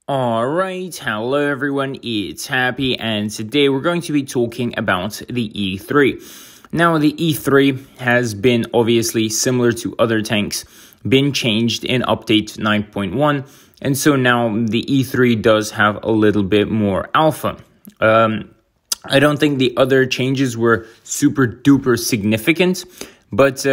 Alright, hello everyone, it's Happy, and today we're going to be talking about the E3. Now, the E3 has been obviously similar to other tanks, been changed in update 9.1, and so now the E3 does have a little bit more alpha. I don't think the other changes were super duper significant, but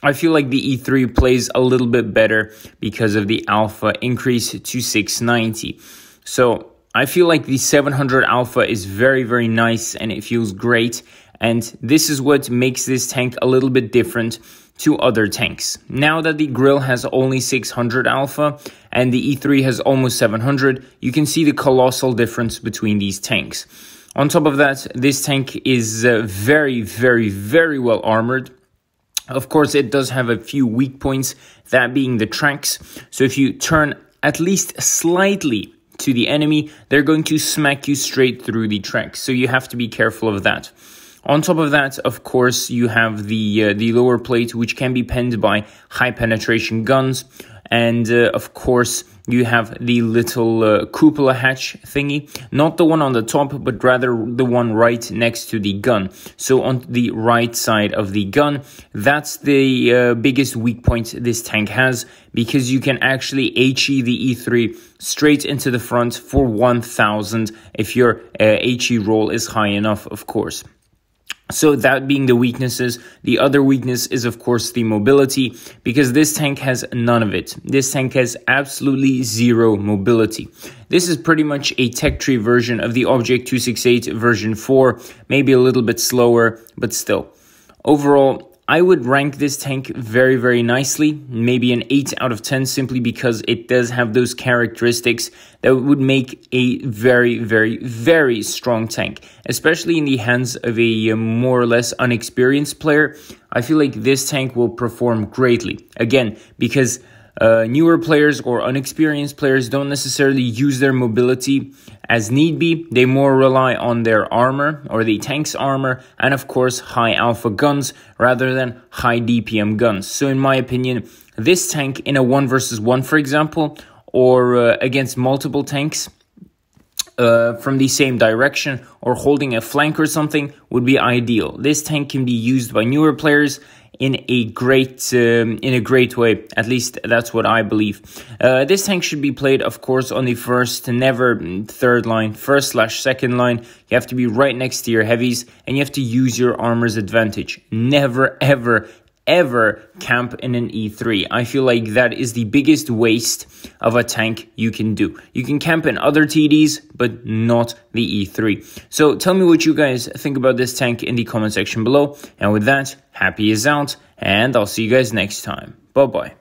I feel like the E3 plays a little bit better because of the alpha increase to 690. So I feel like the 700 alpha is very, very nice and it feels great. And this is what makes this tank a little bit different to other tanks. Now that the grill has only 600 alpha and the E3 has almost 700, you can see the colossal difference between these tanks. On top of that, this tank is very, very, very well armored. Of course, it does have a few weak points, that being the tracks. So if you turn at least slightly to the enemy, they're going to smack you straight through the tracks. So you have to be careful of that. On top of that, of course, you have the lower plate, which can be penned by high penetration guns. And of course, you have the little cupola hatch thingy, not the one on the top, but rather the one right next to the gun. So on the right side of the gun, that's the biggest weak point this tank has, because you can actually HE the E3 straight into the front for 1000 if your HE roll is high enough, of course. So that being the weaknesses, the other weakness is of course the mobility, because this tank has none of it. This tank has absolutely zero mobility. This is pretty much a tech tree version of the Object 268 version 4, maybe a little bit slower, but still. Overall, I would rank this tank very, very nicely, maybe an 8 out of 10, simply because it does have those characteristics that would make a very, very, very strong tank, especially in the hands of a more or less unexperienced player. I feel like this tank will perform greatly, again, because newer players or unexperienced players don't necessarily use their mobility as need be. They more rely on their armor or the tank's armor and of course high alpha guns rather than high DPM guns. So in my opinion, this tank in a 1 versus 1, for example, or against multiple tanks from the same direction or holding a flank or something would be ideal. This tank can be used by newer players in a great way. At least that's what I believe. This tank should be played, of course, on the first, never third line, first/second line. You have to be right next to your heavies, and you have to use your armor's advantage. Never, ever camp in an E3. I feel like that is the biggest waste of a tank you can do. You can camp in other TDs, but not the E3. So tell me what you guys think about this tank in the comment section below. And with that, Happy is out, and I'll see you guys next time. Bye-bye.